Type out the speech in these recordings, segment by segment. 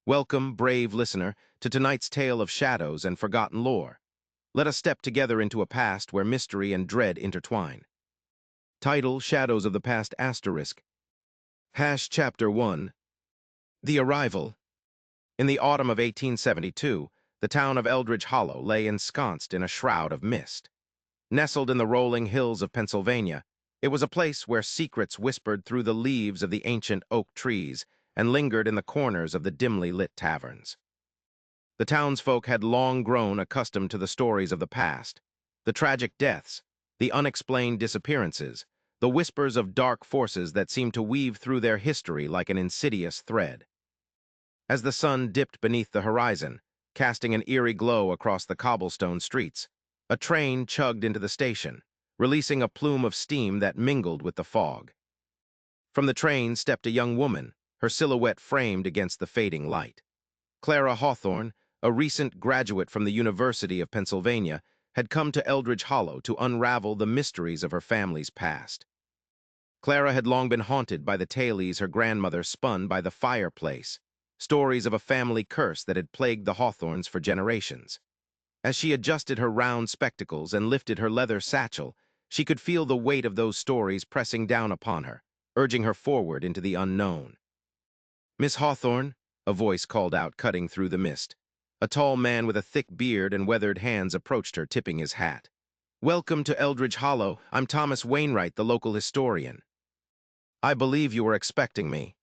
Welcome, brave listener, to tonight's tale of shadows and forgotten lore. Let us step together into a past where mystery and dread intertwine. Title: Shadows of the Past ***. Chapter 1. The Arrival. In the autumn of 1872, the town of Eldridge Hollow lay ensconced in a shroud of mist. Nestled in the rolling hills of Pennsylvania, it was a place where secrets whispered through the leaves of the ancient oak trees and lingered in the corners of the dimly lit taverns. The townsfolk had long grown accustomed to the stories of the past, the tragic deaths, the unexplained disappearances, the whispers of dark forces that seemed to weave through their history like an insidious thread. As the sun dipped beneath the horizon, casting an eerie glow across the cobblestone streets, a train chugged into the station, releasing a plume of steam that mingled with the fog. From the train stepped a young woman, her silhouette framed against the fading light. Clara Hawthorne, a recent graduate from the University of Pennsylvania, had come to Eldridge Hollow to unravel the mysteries of her family's past. Clara had long been haunted by the tales her grandmother spun by the fireplace, stories of a family curse that had plagued the Hawthornes for generations. As she adjusted her round spectacles and lifted her leather satchel, she could feel the weight of those stories pressing down upon her, urging her forward into the unknown. "Miss Hawthorne," a voice called out, cutting through the mist. A tall man with a thick beard and weathered hands approached her, tipping his hat. "Welcome to Eldridge Hollow. I'm Thomas Wainwright, the local historian." "I believe you were expecting me."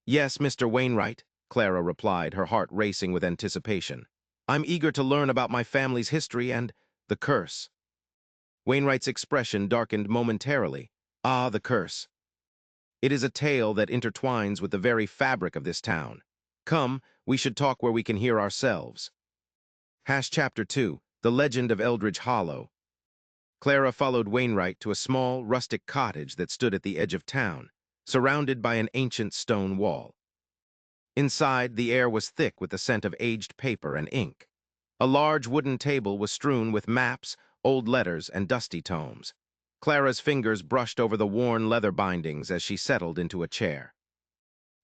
"Yes, Mr. Wainwright," Clara replied, her heart racing with anticipation. "I'm eager to learn about my family's history and the curse." Wainwright's expression darkened momentarily. "Ah, the curse. It is a tale that intertwines with the very fabric of this town. Come, we should talk where we can hear ourselves." Chapter 2. The Legend of Eldridge Hollow. Clara followed Wainwright to a small, rustic cottage that stood at the edge of town, surrounded by an ancient stone wall. Inside, the air was thick with the scent of aged paper and ink. A large wooden table was strewn with maps, old letters, and dusty tomes. Clara's fingers brushed over the worn leather bindings as she settled into a chair.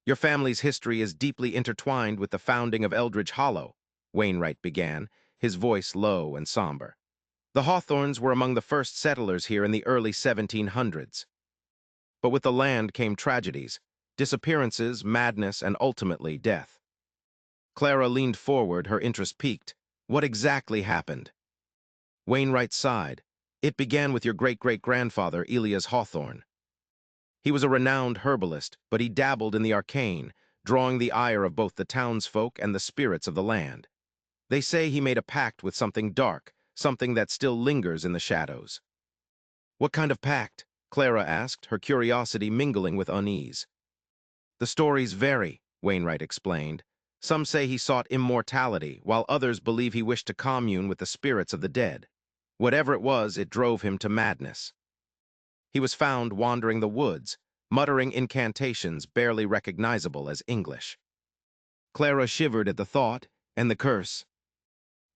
"Your family's history is deeply intertwined with the founding of Eldridge Hollow," Wainwright began, his voice low and somber. "The Hawthornes were among the first settlers here in the early 1700s. But with the land came tragedies, disappearances, madness, and ultimately death." Clara leaned forward, her interest piqued. "What exactly happened?" Wainwright sighed. "It began with your great-great-grandfather, Elias Hawthorne. He was a renowned herbalist, but he dabbled in the arcane, drawing the ire of both the townsfolk and the spirits of the land. They say he made a pact with something dark, something that still lingers in the shadows." "What kind of pact?" Clara asked, her curiosity mingling with unease. "The stories vary," Wainwright explained. "Some say he sought immortality, while others believe he wished to commune with the spirits of the dead. Whatever it was, it drove him to madness. He was found wandering the woods, muttering incantations barely recognizable as English." Clara shivered at the thought, and the curse.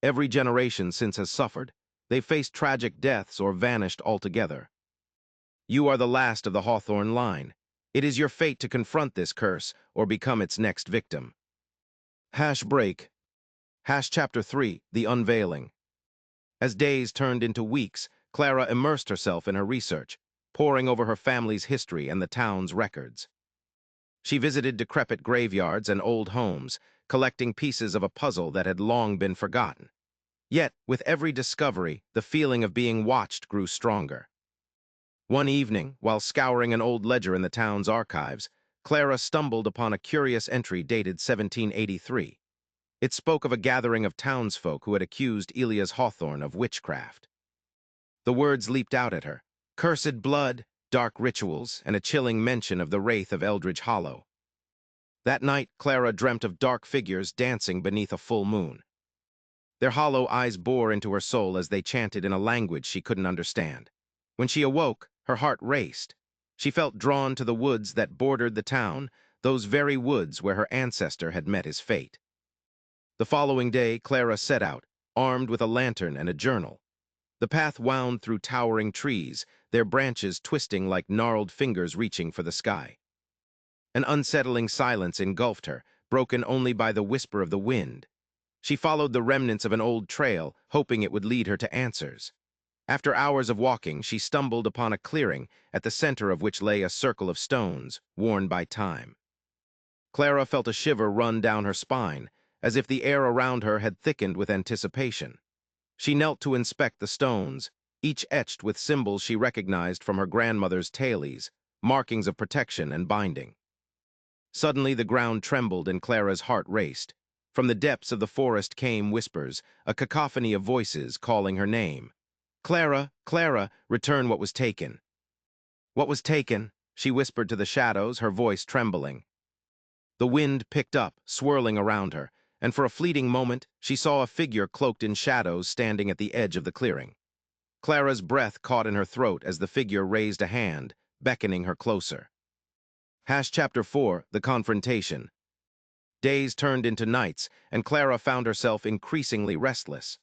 Every generation since has suffered. They've faced tragic deaths or vanished altogether. You are the last of the Hawthorne line. It is your fate to confront this curse or become its next victim. Break. Chapter 3. The Unveiling. As days turned into weeks, Clara immersed herself in her research, poring over her family's history and the town's records. She visited decrepit graveyards and old homes, collecting pieces of a puzzle that had long been forgotten. Yet, with every discovery, the feeling of being watched grew stronger. One evening, while scouring an old ledger in the town's archives, Clara stumbled upon a curious entry dated 1783. It spoke of a gathering of townsfolk who had accused Elias Hawthorne of witchcraft. The words leaped out at her: cursed blood, dark rituals, and a chilling mention of the wraith of Eldridge Hollow. That night, Clara dreamt of dark figures dancing beneath a full moon. Their hollow eyes bore into her soul as they chanted in a language she couldn't understand. When she awoke, her heart raced. She felt drawn to the woods that bordered the town, those very woods where her ancestor had met his fate. The following day, Clara set out, armed with a lantern and a journal. The path wound through towering trees, their branches twisting like gnarled fingers reaching for the sky. An unsettling silence engulfed her, broken only by the whisper of the wind. She followed the remnants of an old trail, hoping it would lead her to answers. After hours of walking, she stumbled upon a clearing, at the center of which lay a circle of stones, worn by time. Clara felt a shiver run down her spine, as if the air around her had thickened with anticipation. She knelt to inspect the stones, each etched with symbols she recognized from her grandmother's tailies, markings of protection and binding. Suddenly the ground trembled and Clara's heart raced. From the depths of the forest came whispers, a cacophony of voices calling her name. "Clara, Clara, return what was taken." "What was taken?" she whispered to the shadows, her voice trembling. The wind picked up, swirling around her, and for a fleeting moment she saw a figure cloaked in shadows standing at the edge of the clearing. Clara's breath caught in her throat as the figure raised a hand, beckoning her closer. Chapter 4, The Confrontation. Days turned into nights, and Clara found herself increasingly restless.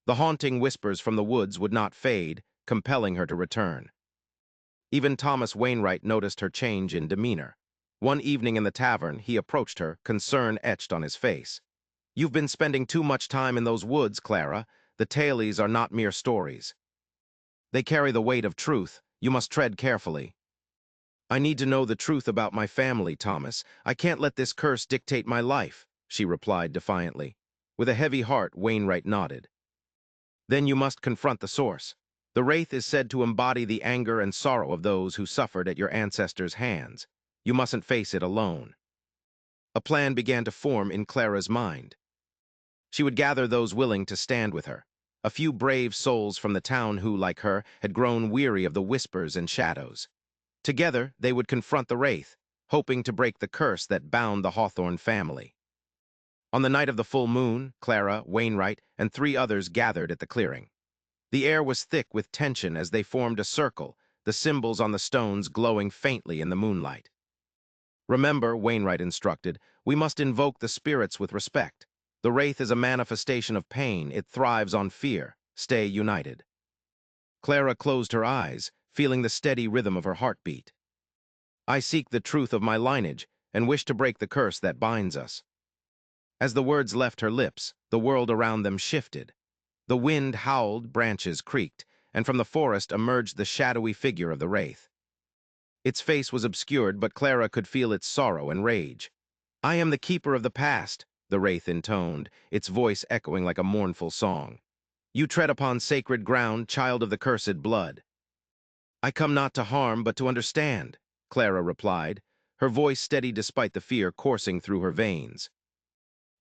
The haunting whispers from the woods would not fade, compelling her to return. Even Thomas Wainwright noticed her change in demeanor. One evening in the tavern, he approached her, concern etched on his face. "You've been spending too much time in those woods, Clara. The tailies are not mere stories. They carry the weight of truth. You must tread carefully." "I need to know the truth about my family, Thomas. I can't let this curse dictate my life," she replied defiantly. With a heavy heart, Wainwright nodded. "Then you must confront the source. The wraith is said to embody the anger and sorrow of those who suffered at your ancestors' hands. You mustn't face it alone." A plan began to form in Clara's mind. She would gather those willing to stand with her, a few brave souls from the town who, like her, had grown weary of the whispers and shadows. Together, they would confront the wraith, hoping to break the curse that bound the Hawthorne family. On the night of the full moon, Clara, Wainwright, and 3 others gathered at the clearing. The air was thick with tension as they formed a circle, the symbols on the stones glowing faintly in the moonlight. "Remember," Wainwright instructed, "we must invoke the spirits with respect. The wraith is a manifestation of pain. It thrives on fear. Stay united." Clara closed her eyes, feeling the steady rhythm of her heartbeat. "I seek the truth of my lineage and wish to break the curse that binds us." As the words left her lips, the world around them shifted. The wind howled, branches creaked, and from the forest emerged the shadowy figure of the wraith. Its face was obscured, but Clara could feel its sorrow and rage. "I am the keeper of the past," the wraith intoned, its voice echoing like a mournful song. "You tread upon sacred ground, child of the cursed blood." "I come not to harm, but to understand," Clara replied, her voice steady despite the fear coursing through her veins.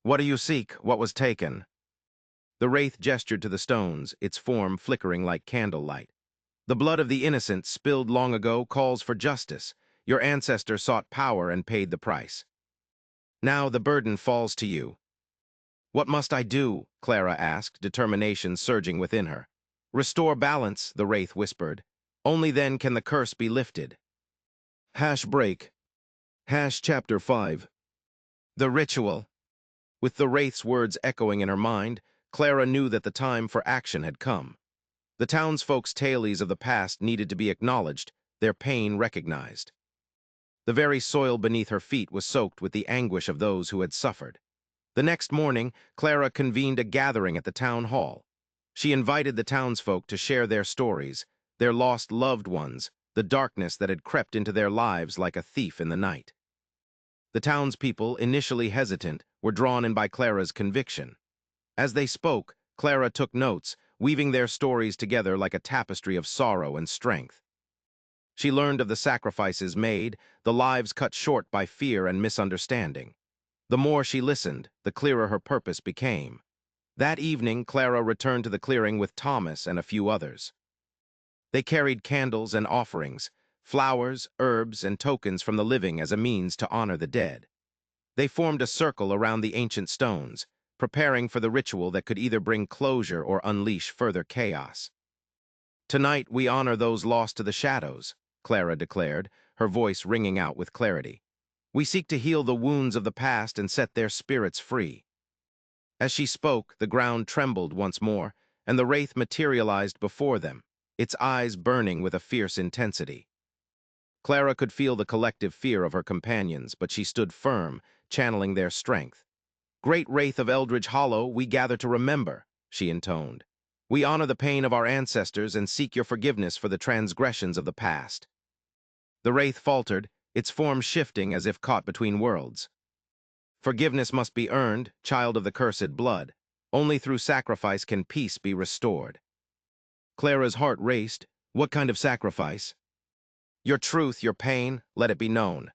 "What do you seek? What was taken?" The wraith gestured to the stones, its form flickering like candlelight. "The blood of the innocent, spilled long ago, calls for justice. Your ancestor sought power and paid the price. Now the burden falls to you." "What must I do?" Clara asked, determination surging within her. "Restore balance," the wraith whispered. "Only then can the curse be lifted." Break. Chapter 5. The Ritual. With the wraith's words echoing in her mind, Clara knew that the time for action had come. The townsfolk's tailies of the past needed to be acknowledged, their pain recognized. The very soil beneath her feet was soaked with the anguish of those who had suffered. The next morning, Clara convened a gathering at the town hall. She invited the townsfolk to share their stories, their lost loved ones, the darkness that had crept into their lives like a thief in the night. The townspeople, initially hesitant, were drawn in by Clara's conviction. As they spoke, Clara took notes, weaving their stories together like a tapestry of sorrow and strength. She learned of the sacrifices made, the lives cut short by fear and misunderstanding. The more she listened, the clearer her purpose became. That evening, Clara returned to the clearing with Thomas and a few others. They carried candles and offerings, flowers, herbs, and tokens from the living as a means to honor the dead. They formed a circle around the ancient stones, preparing for the ritual that could either bring closure or unleash further chaos. "Tonight we honor those lost to the shadows," Clara declared, her voice ringing out with clarity. "We seek to heal the wounds of the past and set their spirits free." As she spoke, the ground trembled once more, and the wraith materialized before them, its eyes burning with a fierce intensity. Clara could feel the collective fear of her companions, but she stood firm, channeling their strength. "Great Wraith of Eldridge Hollow, we gather to remember," she intoned. "We honor the pain of our ancestors and seek your forgiveness for the transgressions of the past." The wraith faltered, its form shifting as if caught between worlds. "Forgiveness must be earned, child of the cursed blood. Only through sacrifice can peace be restored." Clara's heart raced. What kind of sacrifice? "Your truth, your pain, let it be known.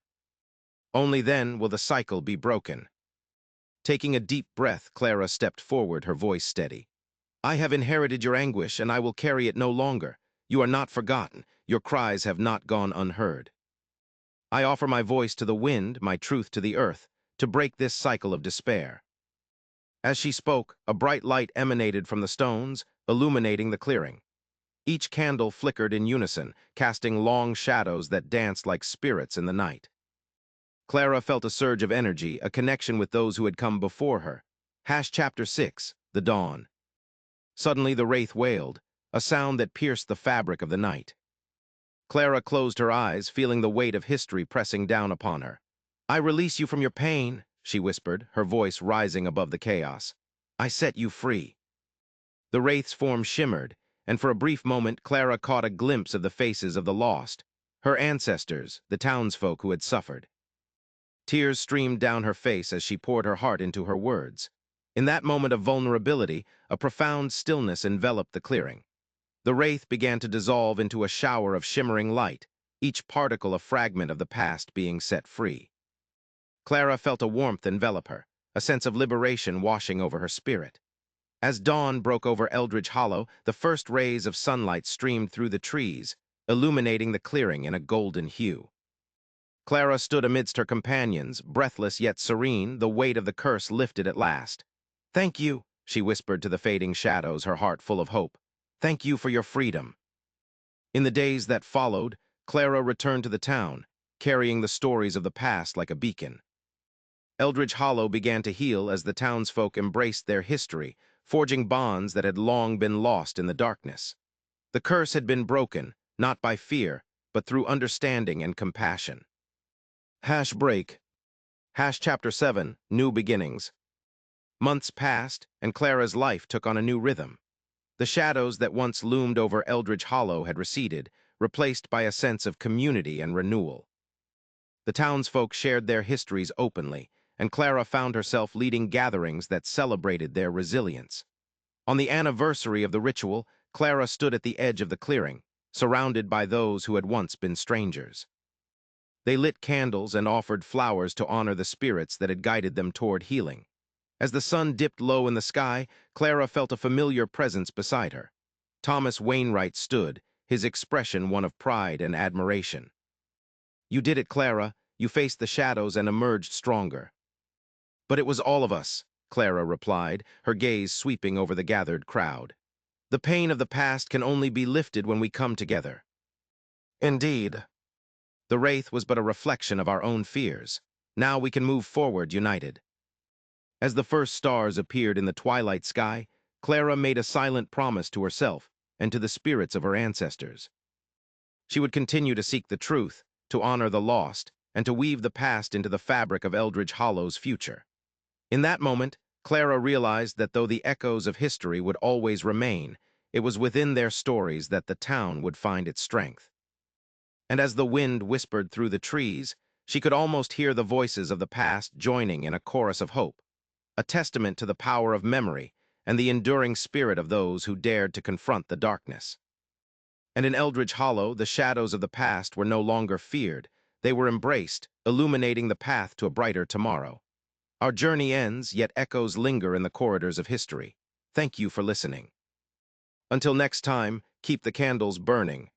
Only then will the cycle be broken." Taking a deep breath, Clara stepped forward, her voice steady. "I have inherited your anguish, and I will carry it no longer. You are not forgotten. Your cries have not gone unheard. I offer my voice to the wind, my truth to the earth, to break this cycle of despair." As she spoke, a bright light emanated from the stones, illuminating the clearing. Each candle flickered in unison, casting long shadows that danced like spirits in the night. Clara felt a surge of energy, a connection with those who had come before her. Chapter 6, The Dawn. Suddenly the wraith wailed, a sound that pierced the fabric of the night. Clara closed her eyes, feeling the weight of history pressing down upon her. "I release you from your pain," she whispered, her voice rising above the chaos. "I set you free." The wraith's form shimmered, and for a brief moment Clara caught a glimpse of the faces of the lost, her ancestors, the townsfolk who had suffered. Tears streamed down her face as she poured her heart into her words. In that moment of vulnerability, a profound stillness enveloped the clearing. The wraith began to dissolve into a shower of shimmering light, each particle a fragment of the past being set free. Clara felt a warmth envelop her, a sense of liberation washing over her spirit. As dawn broke over Eldridge Hollow, the first rays of sunlight streamed through the trees, illuminating the clearing in a golden hue. Clara stood amidst her companions, breathless yet serene, the weight of the curse lifted at last. "Thank you," she whispered to the fading shadows, her heart full of hope. "Thank you for your freedom." In the days that followed, Clara returned to the town, carrying the stories of the past like a beacon. Eldridge Hollow began to heal as the townsfolk embraced their history, forging bonds that had long been lost in the darkness. The curse had been broken, not by fear, but through understanding and compassion. Break. Chapter 7, New Beginnings. Months passed, and Clara's life took on a new rhythm. The shadows that once loomed over Eldridge Hollow had receded, replaced by a sense of community and renewal. The townsfolk shared their histories openly, and Clara found herself leading gatherings that celebrated their resilience. On the anniversary of the ritual, Clara stood at the edge of the clearing, surrounded by those who had once been strangers. They lit candles and offered flowers to honor the spirits that had guided them toward healing. As the sun dipped low in the sky, Clara felt a familiar presence beside her. Thomas Wainwright stood, his expression one of pride and admiration. "You did it, Clara. You faced the shadows and emerged stronger." "But it was all of us," Clara replied, her gaze sweeping over the gathered crowd. "The pain of the past can only be lifted when we come together." "Indeed." "The wraith was but a reflection of our own fears. Now we can move forward united." As the first stars appeared in the twilight sky, Clara made a silent promise to herself and to the spirits of her ancestors. She would continue to seek the truth, to honor the lost, and to weave the past into the fabric of Eldridge Hollow's future. In that moment, Clara realized that though the echoes of history would always remain, it was within their stories that the town would find its strength. And as the wind whispered through the trees, she could almost hear the voices of the past joining in a chorus of hope, a testament to the power of memory and the enduring spirit of those who dared to confront the darkness. And in Eldridge Hollow, the shadows of the past were no longer feared. They were embraced, illuminating the path to a brighter tomorrow. Our journey ends, yet echoes linger in the corridors of history. Thank you for listening. Until next time, keep the candles burning,